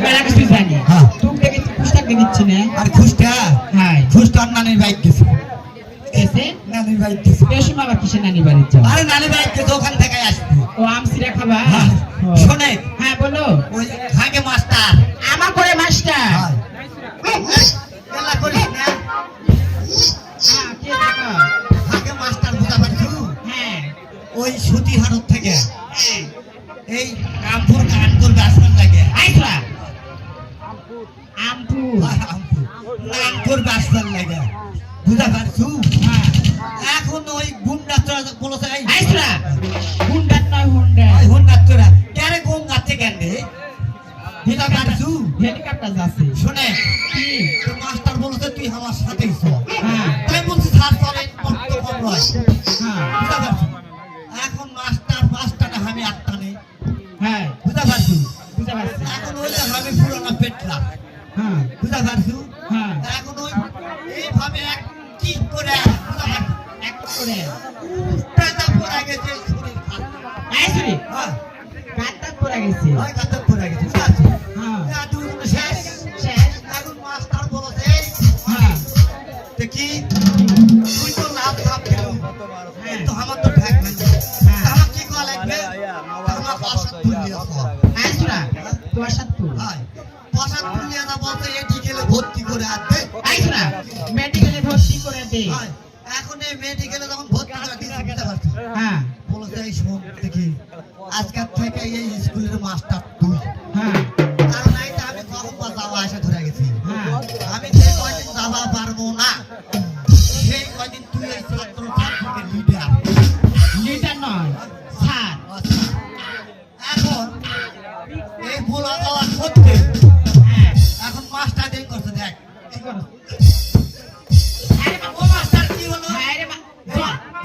বেড়া কিছু জানি তুমি দেখে খুশটা দিচ্ছি না আর খুশটা হ্যাঁ খুশটা নানির বাইক গেছে এসে নানির বাইক গেছে বেশি বাবা কিসে নানি বাড়ি যাও আরে নানির বাইক গেছে ওখান থেকে আসবে ও আমসিরা খাবা শোনে হ্যাঁ বলো ওই খাগে মাস্টার আমার করে মাস্টার খেলা করিস না হ্যাঁ কে দেখা খাগে মাস্টার বুঝা পারছো হ্যাঁ ওই সুতি হারত থেকে এই রামপুর কানপুর গাছন লাগে আইসা আমপুর রামপুর গাছন লাগে বুঝা পারছো হ্যাঁ এখন ওই গুন্ডা তোরা বলছে এই আইসা হুন্ডা নয় হুন্ডা ওই গুন্ডা তোরা কেরে কোন গাছে কেন রে বুঝা পারছো হেলিকপ্টার যাচ্ছে শুনে কি তো মাস্টার বলছে তুই আমার সাথেই চল হ্যাঁ তাই বলছি স্যার চলে কত কম নয় হ্যাঁ বুঝা পারছো এখন মাস্টার পাঁচটা না আমি আটটা নেই হ্যাঁ বুঝা পারছো বুঝতে পারছি এখন ওই যে আমি পুরোনো পেটলা হ্যাঁ বুঝা পারছো হ্যাঁ এখন ওই এইভাবে এক কি করে বুঝা পারছো এক করে টাকা পড়া গেছে শরীর খারাপ আইসরি হ্যাঁ কাটটা পড়ে গেছে ওই কাছে পড়া গেছে বুঝা পারছো হ্যাঁ দুই শেষ শেষ এখন মাস্টার বলছে হ্যাঁ দেখি তুই তো লাভ লাভ খেলো তো আমার তো ঠেক নাই হ্যাঁ আমার কি করা লাগবে আমার পাশে তুলিয়ে আসো আইসরা তোর সাথে ভাই পাশে তুলিয়ে না বলতে এটি গেলে ভর্তি করে আসবে আইসরা মেডিকেলে ভর্তি করে দে ভাই এখন এই মেডিকেলে যখন ভর্তি করে দিতে বুঝতে পারছো হ্যাঁ বলতে এই শোন দেখি আজকের থেকে এই স্কুলের মাস্টার তুই হ্যাঁ কারণ এইটা আমি কখন যাওয়া আসা ধরে গেছি হ্যাঁ আমি যে কয়দিন যাওয়া পারবো না সেই কয়দিন তুই এই ছাত্র ছাত্রীকে লিডার লিডার নয় স্যার এখন এই ভুল হওয়া করতে হ্যাঁ এখন মাস্টার দেরি করছে দেখ কি করো ও মাস্টার কি হলো হ্যাঁ রে মা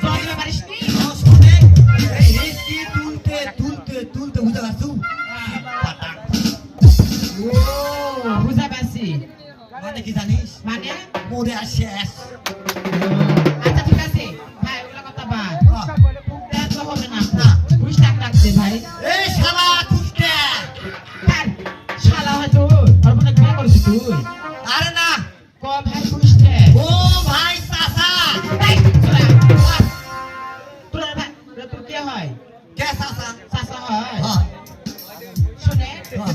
জল পারিস নি ও শুনে এই হিস্ট্রি তুলতে তুলতে তুলতে বুঝতে পারছো পাটা ও বুঝা পাচ্ছি মানে কি জানিস মানে মোরে আর শেষ আচ্ছা ঠিক আছে ভাই ওগুলা কথা বাদ দেখ তো হবে না না। ঘুষ টাক লাগছে ভাই এই শালা খুঁজতে আর শালা হয়তো আর মনে কি করছিস তুই আরে না ক ভাই ঘুষতে ও ভাই চাচা এই তোরা ভাই তোর কে হয় কে চাচা চাচা হয় হ্যাঁ শুনে হ্যাঁ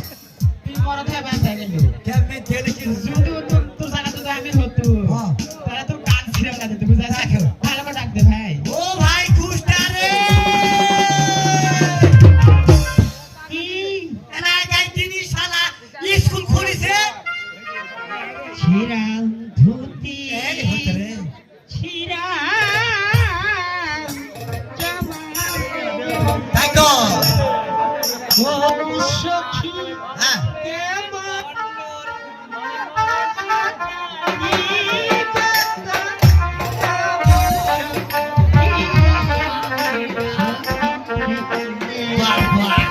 তুই মরদ হয়ে বাঁচাই গেলি কেমনে তেলে কি যদি তোর জায়গা তো আমি হতো হ্যাঁ তারা তোর কান ছিঁড়ে না দিতে বুঝা রাখো ভালো করে ডাক দে ভাই ও ভাই খুঁজতে রে কি এরা গাই তিনি শালা স্কুল খুলিছে ছিরাম ধুতি এই হতে রে ছিরাম জামা তাই তো ও সখী হ্যাঁ বাহ বাহ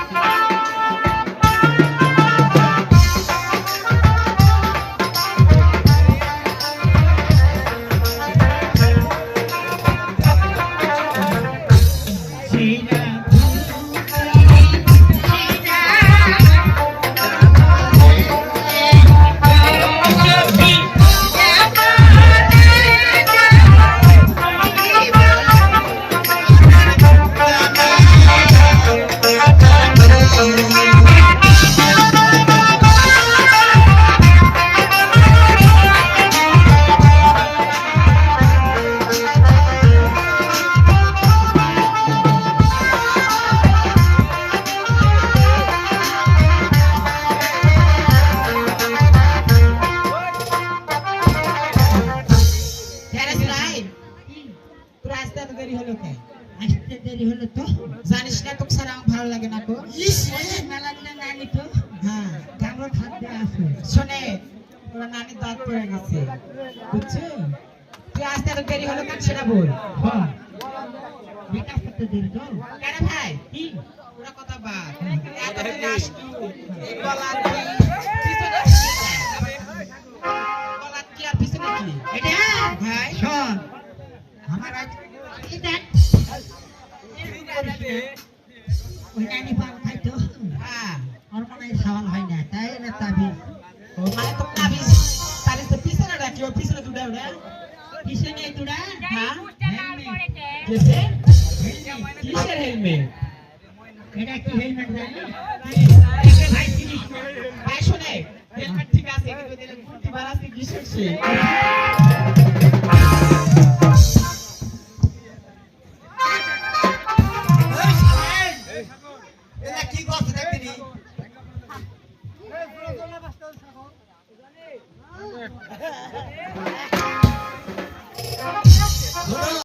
জানিস না তোকে ছাড়া আমার ভালো লাগে না তো ইস না লাগলে নানি তো হ্যাঁ গামলা খাদ্যে আছে শোনে তোরা নানি দাঁত পড়ে গেছে বুঝছো তুই আসতে এত দেরি হলো কেন সেটা বল হ্যাঁ বিকাশ করতে দেরি তো কেন ভাই কি ওরা কথা বাদ এত দেরি আসলো এই গলা পিছনে গলা কি আর পিছনে কি এটা ভাই শোন আমার আজ এটা ওই নানি পান খাইতো হ্যাঁ ওর মনে হয় খাওয়ান হয় না তাই না তাবিজ ওরা কিসে নেই তোরা হ্যাঁ কিসে কিসের হেলমেট এটা কি হেলমেট জানি একে ভাই চিনিস না ভাই শুনে হেলমেট ঠিক আছে কিন্তু দিলে কুর্তি বাড়াতে কিসের সে এই শালা, এরা কি করছে দেখবি নি?